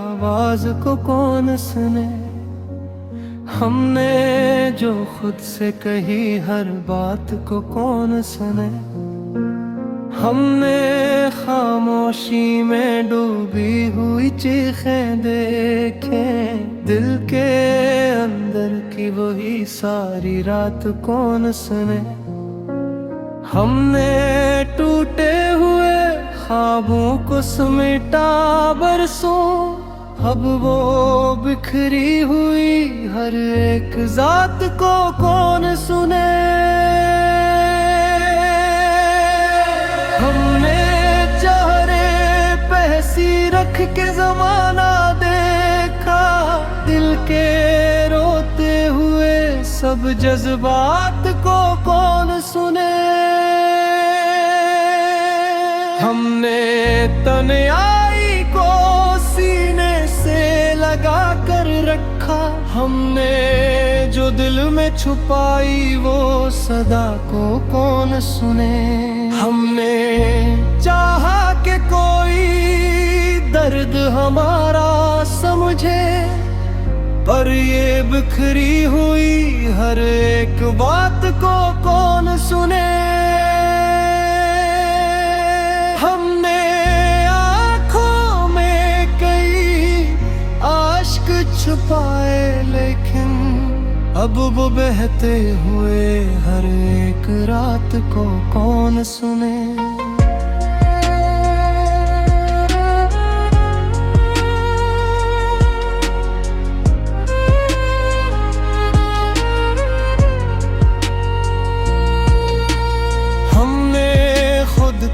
आवाज को कौन सुने। हमने जो खुद से कही हर बात को कौन सुने। हमने खामोशी में डूबी हुई चीखें देखें, दिल के अंदर की वही सारी रात कौन सुने। हमने टूटे हुए ख्वाबों को समेटा बरसों, अब वो बिखरी हुई हर एक जात को कौन सुने। हमने चेहरे पे हंसी रख के जमाना देखा, दिल के रोते हुए सब जज्बात को कौन सुने। हमने तन्हाई को सीने से लगा कर रखा, हमने जो दिल में छुपाई वो सदा को कौन सुने। हमने चाहा कि कोई दर्द हमारा समझे, पर ये बिखरी हुई हर एक बात को कौन सुने। हमने आँखों में कई आश्क छुपाए, लेकिन अब वो बहते हुए हर एक रात को कौन सुने।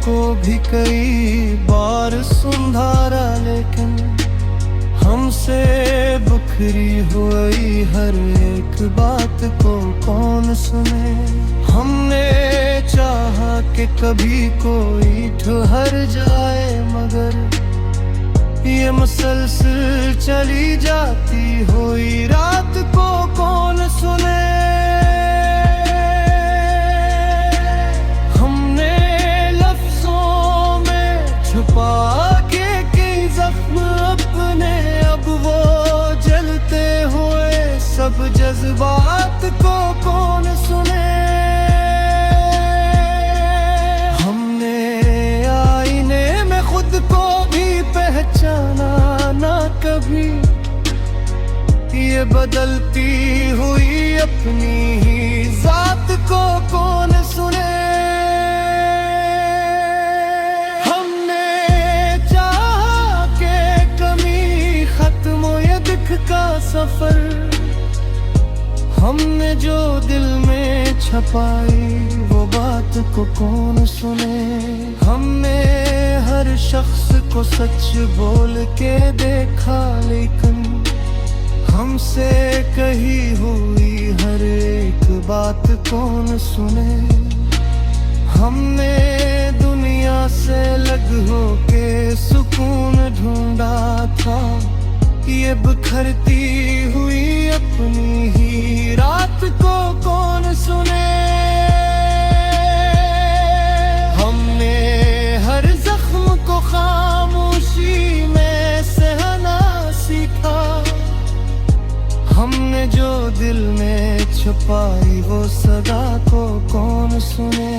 को भी कई बार सुधारा, लेकिन हमसे बिखरी हुई हर एक बात को कौन सुने। हमने चाहा कि कभी कोई ठहर जाए, मगर ये मुसलसल चली जाती हुई रात को कौन सुने। पाके कई जख्म अपने अब वो जलते हुए सब जज्बात को कौन सुने। हमने आईने में खुद को भी पहचाना ना कभी, ये बदलती हुई अपनी ही जात को कौन सुने। का सफर हमने जो दिल में छपाई वो बात को कौन सुने। हमने हर शख्स को सच बोल के देखा, लेकिन हमसे कही हुई हर एक बात कौन सुने। हमने दुनिया से अलग होके सुकून ढूंढा था, ये बिखरती हुई अपनी ही रात को कौन सुने। हमने हर जख्म को खामोशी में सहना सीखा, हमने जो दिल में छुपाई वो सदा को कौन सुने।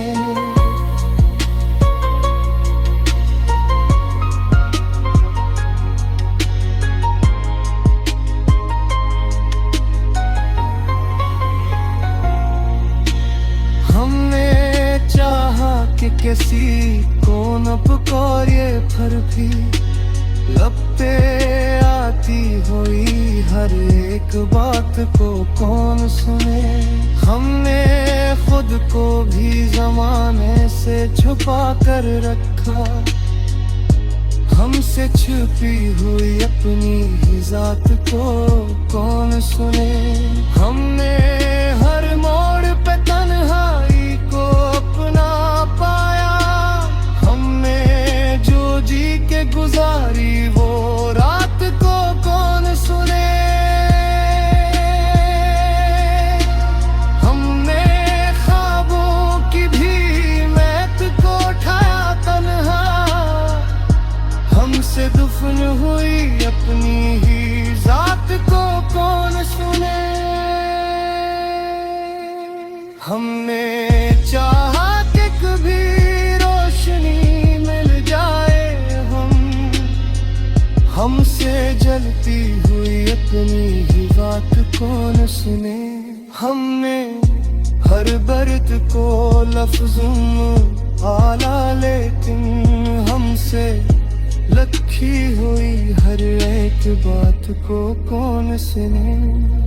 कि किसी को न पुकारिए, फिर भी लब पे आती हुई हर एक बात को कौन सुने। हमने खुद को भी जमाने से छुपा कर रखा, हमसे छुपी हुई अपनी ही जात को कौन सुने। हमने हर मोड़ पे तन्हाई को अपना पाया, हमने जो जी के गुजारी वो रात को कौन सुने। हमने ख्वाबों की भी महक को उठाया तन्हा, हमसे दुफन हुई अपनी हमने चाहा कि कभी रोशनी मिल जाए, हमसे जलती हुई अपनी ही बात कौन सुने। हमने हर दर्द को लफ्ज़ों में आला, लेकिन हमसे लखी हुई हर एक बात को कौन सुने।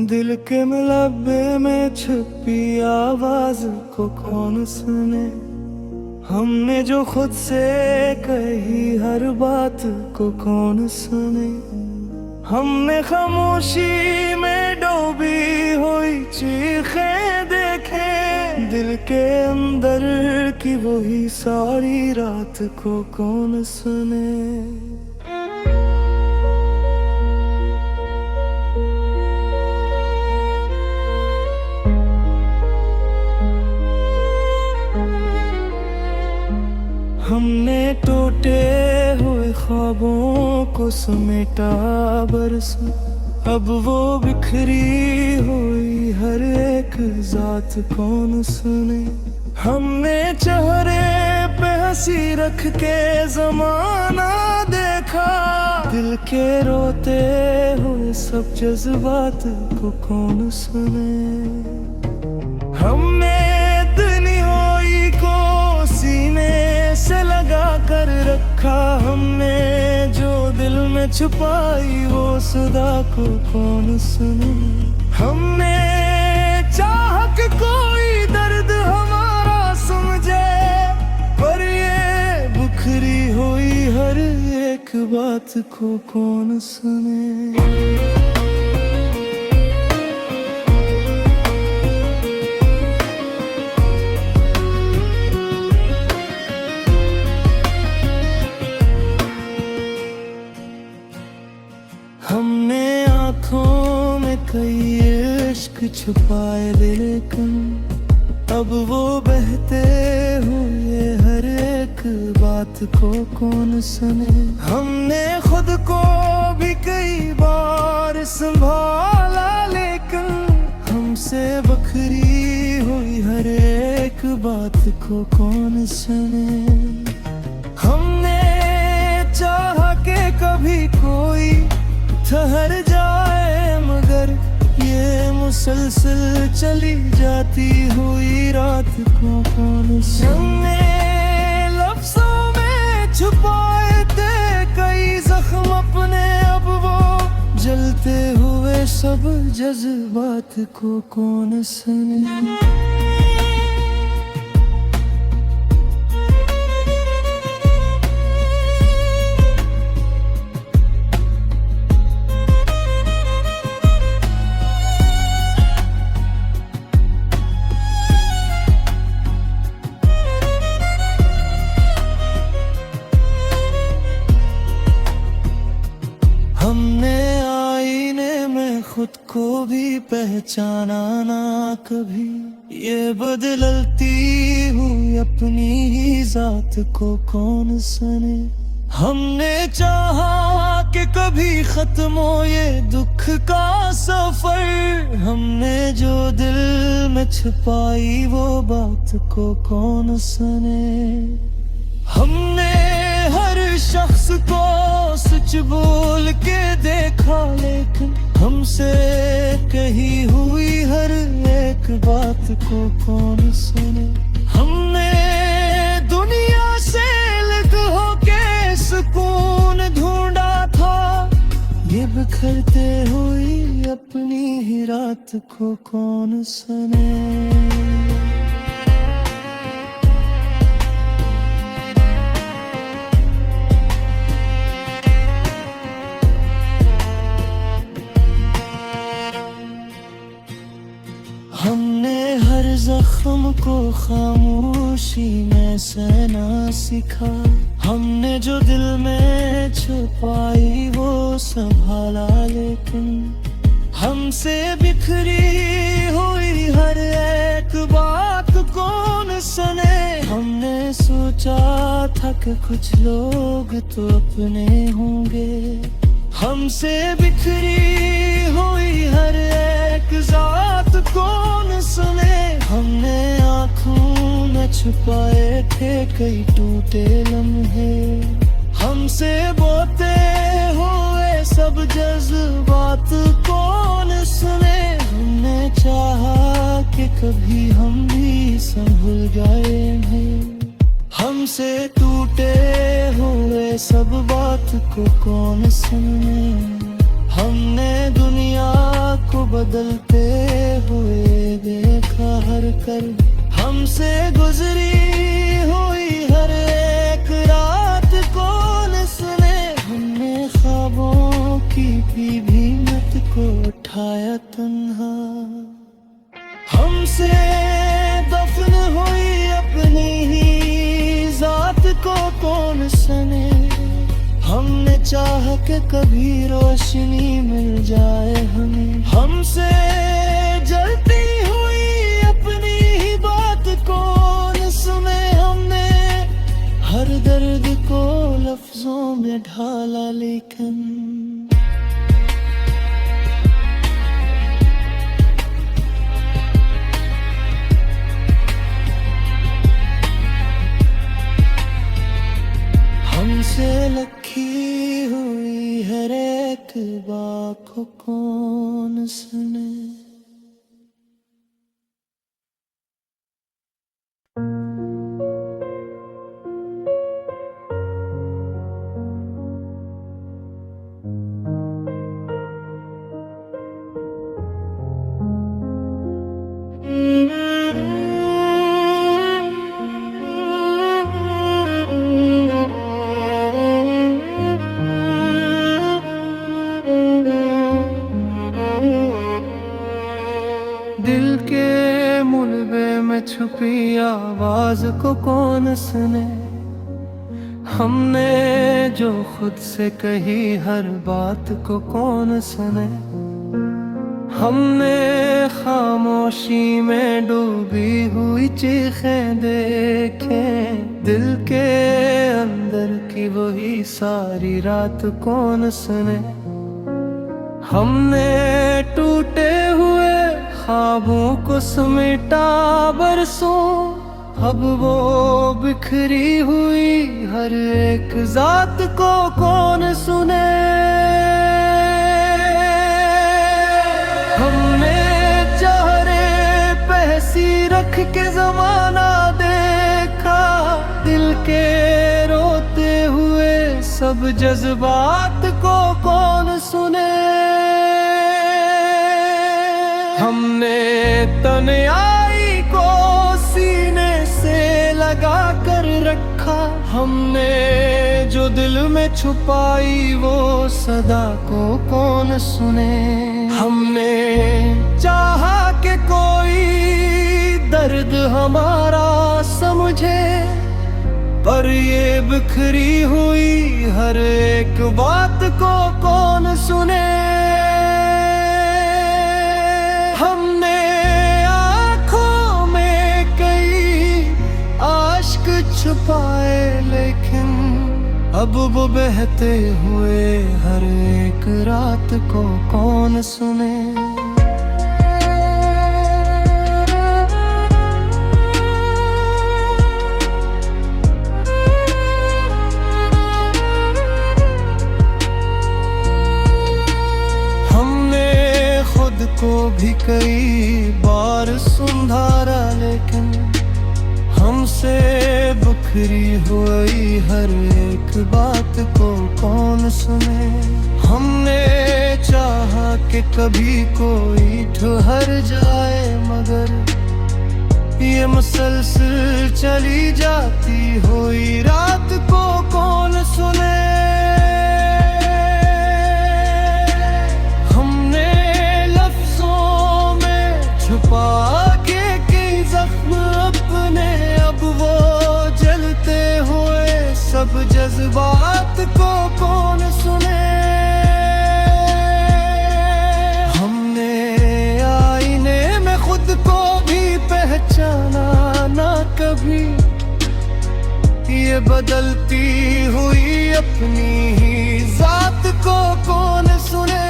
दिल के मुलब्बे में छुपी आवाज को कौन सुने। हमने जो खुद से कही हर बात को कौन सुने। हमने खामोशी में डूबी हुई चीखें देखे, दिल के अंदर की वही सारी रात को कौन सुने। हमने टूटे हुए ख्वाबों को समेटा बरसों, अब वो बिखरी हुई हर एक जात कौन सुने। हमने चेहरे पे हंसी रख के ज़माना देखा, दिल के रोते हुए सब जज्बात को कौन सुने। हमने दुनियाई को सीने से लगा कर रखा, हमने जो दिल में छुपाई वो सदा को कौन सुने। हमने चाहा कि कोई दर्द हमारा समझे, पर ये बिखरी हुई हर एक बात को कौन सुने। हमने आँखों में कई इश्क छुपाए, लेकिन अब वो बहते हुए हर एक बात को कौन सुने। हमने खुद को भी कई बार संभाला, लेकिन हमसे बखरी हुई हर एक बात को कौन सुने। हमने चाहा कि कभी कोई ठहर जाए, मगर ये मुसलसल चली जाती हुई रात को कौन सुने। लफ्ज़ों में छुपाए थे कई जख्म अपने, अब वो जलते हुए सब जज्बात को कौन सुने। हमने आईने में खुद को भी पहचाना ना कभी, ये बदलती हुई अपनी ही जात को कौन सुने। हमने चाहा कि कभी खत्म हो ये दुख का सफर, हमने जो दिल में छुपाई वो बात को कौन सुने। हमने हर शख्स को सच बोल के देखा, लेकिन हमसे कही हुई हर एक बात को कौन सुने। हमने दुनिया से अलग होके सुकून ढूंढा था, ये बिखरते हुई अपनी ही रात को कौन सुने। हमने हर जख्म को खामोशी में सहना सीखा। हमने जो दिल में छुपाई वो संभाला, लेकिन हमसे बिखरी हुई हर एक बात कौन सुने। हमने सोचा था कि कुछ लोग तो अपने होंगे, हमसे बिखरी हुई हर एक बात कौन सुने। हमने आँखों में छुपाए थे कई टूटे लम्हे, हमसे बोते हुए सब जज्बात कौन सुने। हमने चाहा कि कभी हम भी संभल गए हैं, हमसे टूटे हुए सब बात को कौन सुने। हमने दुनिया को बदलते हुए देखा हर कर, हमसे गुजरी हुई हर एक रात कौन सुने। हमने ख्वाबों की भीमत को उठाया तन्हा, हमसे दफन हुई अपनी ही जात को कौन सुने। हमने चाह के कभी रोशनी मिल जाए हमें, हमसे जलती हुई अपनी ही बात कौन सुने। हमने हर दर्द को लफ्जों में ढाला, लेकिन हमसे लखी हुई हर एक बात को कौन सुने। दिल के मुलबे में छुपी आवाज को कौन सुने। हमने जो खुद से कही हर बात को कौन सुने। हमने खामोशी में डूबी हुई चीखें देखें, दिल के अंदर की वही सारी रात कौन सुने। हमने टूटे हुए ख्वाबों को समेटा बरसों, अब वो बिखरी हुई हर एक जात को कौन सुने। हमने चेहरे पे हंसी रख के जमाना देखा, दिल के रोते हुए सब जज्बात को कौन सुने। हमने तन्हाई को सीने से लगा कर रखा, हमने जो दिल में छुपाई वो सदा को कौन सुने। हमने चाहा कि कोई दर्द हमारा समझे, पर ये बिखरी हुई हर एक बात को कौन सुने। हमने आँखों में कई आश्क छुपाए, लेकिन अब वो बहते हुए हर एक रात को कौन सुने। को भी कई बार सुधारा, लेकिन हमसे बिखरी हुई हर एक बात को कौन सुने। हमने चाहा कि कभी कोई ठहर जाए, मगर ये मुसलसल चली जाती हुई रात को कौन सुने। छुपा सब जज्बात को कौन सुने। हमने आईने में खुद को भी पहचाना ना कभी, ये बदलती हुई अपनी ही जात को कौन सुने।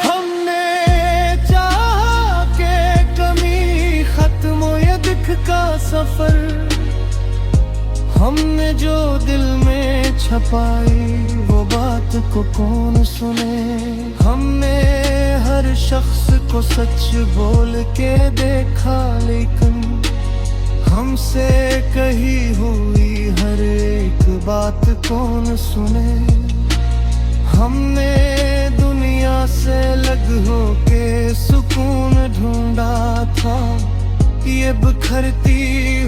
हमने चाहा के कमी खत्म हो ये दिख का सफर, हमने जो दिल में छपाई वो बात को कौन सुने। हमने हर शख्स को सच बोल के देखा, लेकिन हमसे कही हुई हर एक बात कौन सुने। हमने दुनिया से अलग होके सुकून ढूंढा था, ये बिखरती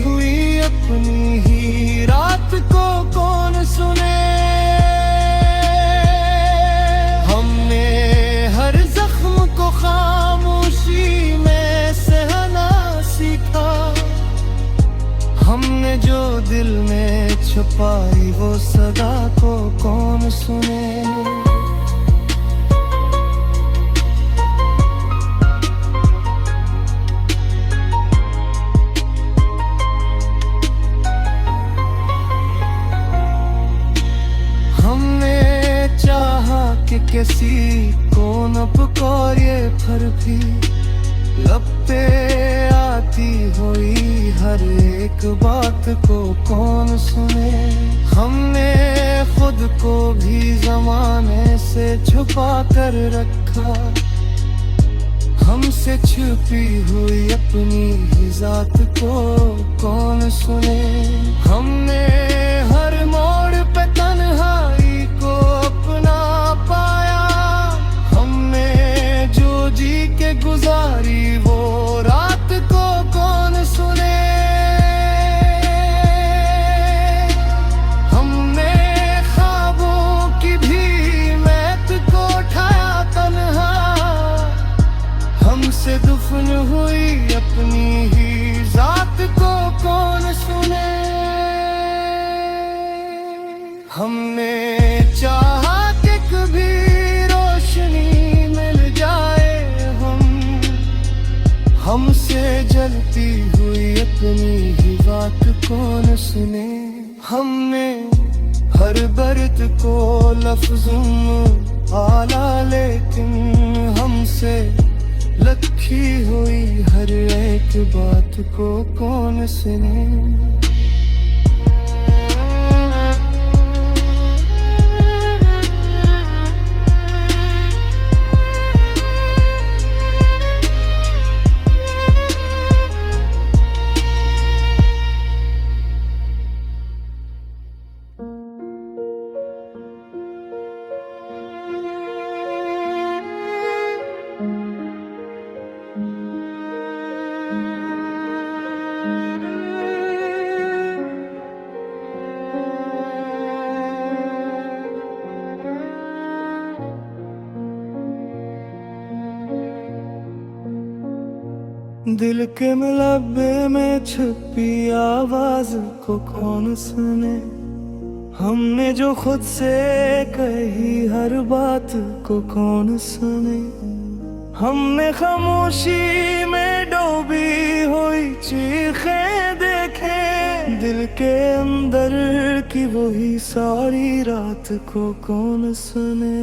हुई अपनी ही रात को कौन सुने। हमने हर जख्म को खामोशी में सहना सीखा, हमने जो दिल में छुपाई वो सदा को कौन सुने। कि किसी को न पुकारे फिर भी लब पे आती हुई हर एक बात को कौन सुने। हमने खुद को भी जमाने से छुपा कर रखा, हमसे छुपी हुई अपनी ही जात को कौन सुने। हमने हर मोड़ पे तन्हाई को अपना पाया, हमने जो जी के गुजारी वो रात को कौन सुने। हमने ख्वाबों की भी मैत को उठाया तन्हा, हमसे दफन हुई अपनी ही जात को कौन सुने। हमने चाहा कि कभी रोशनी मिल जाए, हमसे जलती हुई अपनी ही बात कौन सुने। हमने हर बर्द को लफ्ज़ों में आला, लेकिन हमसे लखी हुई हर एक बात को कौन सुने। दिल के मुलब्बे में छुपी आवाज को कौन सुने। हमने जो खुद से कही हर बात को कौन सुने। हमने खामोशी में डूबी हुई चीखें देखे, दिल के अंदर की वही सारी रात को कौन सुने।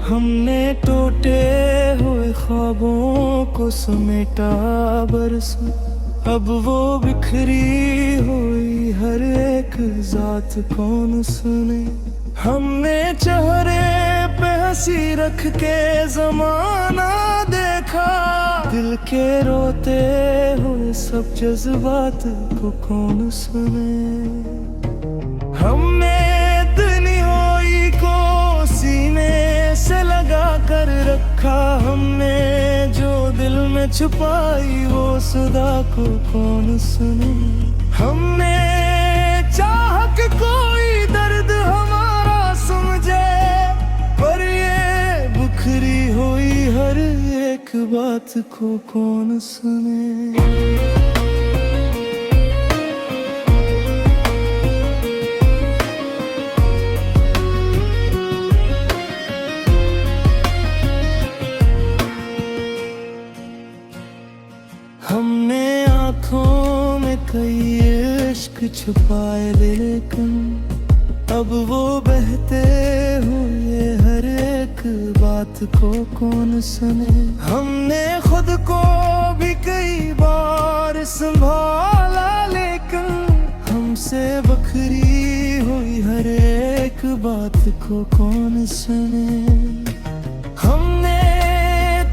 हमने टूटे हुए ख्वाबों को समेटा बरसों, अब वो बिखरी हुई हर एक जात कौन सुने। हमने चेहरे पे हंसी रख के जमाना देखा, दिल के रोते हुए सब जज्बात को कौन सुने। हमने दुनिया को सीने से लगा कर रखा, हमने जो दिल में छुपाई वो सदा को कौन सुने। हमने चाह कि कोई दर्द हो एक बात को कौन सुने। हमने आँखों में कई इश्क छुपाए लेकिन अब वो बहते हुए हर एक बात को कौन सुने। हमने खुद को भी कई बार संभाला लेकिन हमसे बखरी हुई हर एक बात को कौन सुने। हमने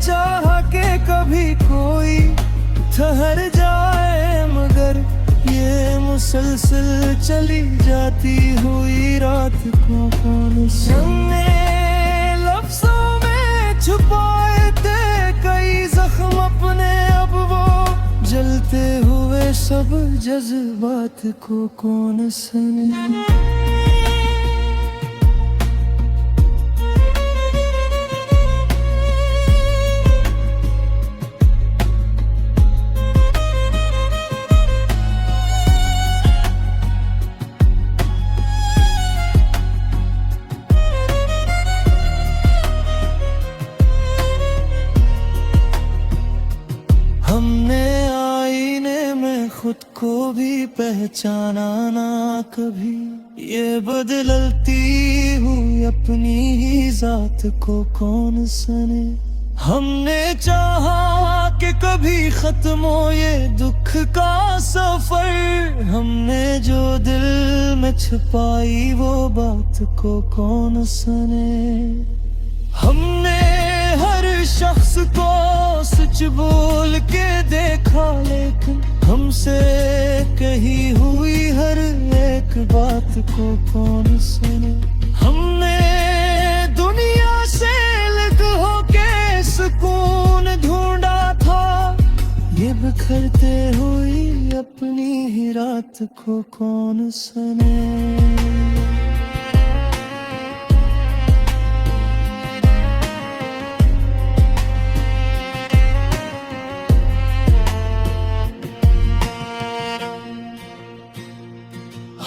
चाहा कि कभी कोई ठहर जाए मगर ये मुसलसल चली जाती हुई रात को कौन सुने। लफ्जों में छुपाए थे कई जख्म अपने अब वो जलते हुए सब जज्बात को कौन सुने। हमने आईने में खुद को भी पहचाना ना कभी, ये बदलती हुई अपनी ही जात को कौन सुने। हमने चाहा कि कभी खत्म हो ये दुख का सफर, हमने जो दिल में छुपाई वो बात को कौन सुने। हमने हर शख्स को सच बोल के देखा लेकिन हमसे कही हुई हर एक बात को कौन सुने। हमने दुनिया से अलग होके सुकून ढूंढा था, ये बिखरते हुई अपनी ही रात को कौन सुने।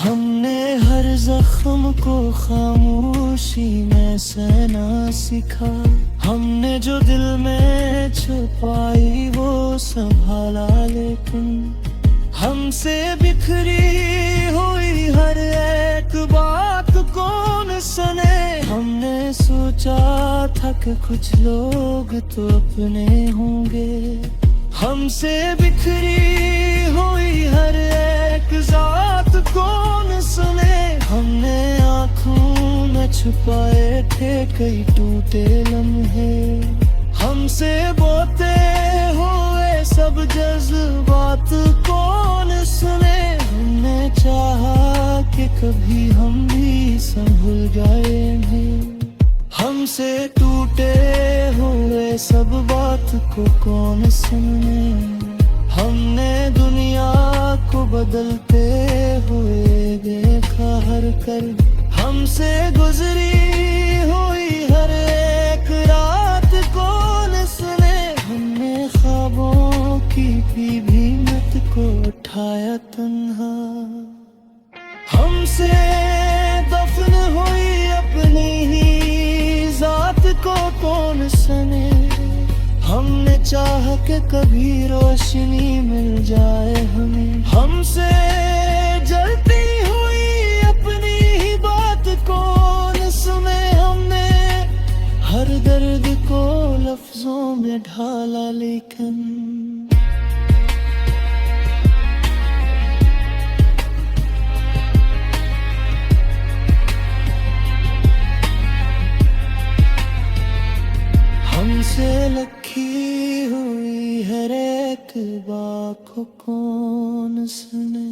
हमने हर जख्म को खामोशी में सहना सीखा, हमने जो दिल में छुपाई वो संभाला लेकिन हमसे बिखरी हुई हर एक बात कौन सुने। हमने सोचा था कि कुछ लोग तो अपने होंगे, हमसे बिखरी हुई हर एक जात कौन सुने। हमने आँखों में छुपाए थे कई टूटे लम्हे, हमसे बोते हुए सब जज्बात कौन सुने। हमने चाहा कि कभी हम भी संभल जाएंगे, हमसे टूटे हुए सब बात को कौन सुने। हमने दुनिया को बदलते हुए देखा हर कर, हमसे गुजरी हुई हर एक रात कौन सुने। हमने ख्वाबों की भीमत को उठाया तन्हा, हमसे दफन हुई अपनी ही जात को कौन सुने। हमने चाह के कभी रोशनी मिल जाए हमें, हमसे जलती हुई अपनी ही बात कौन सुने। हमने हर दर्द को लफ्जों में ढाला लेकिन हमसे लखी हुई हर एक बात को कौन सुने।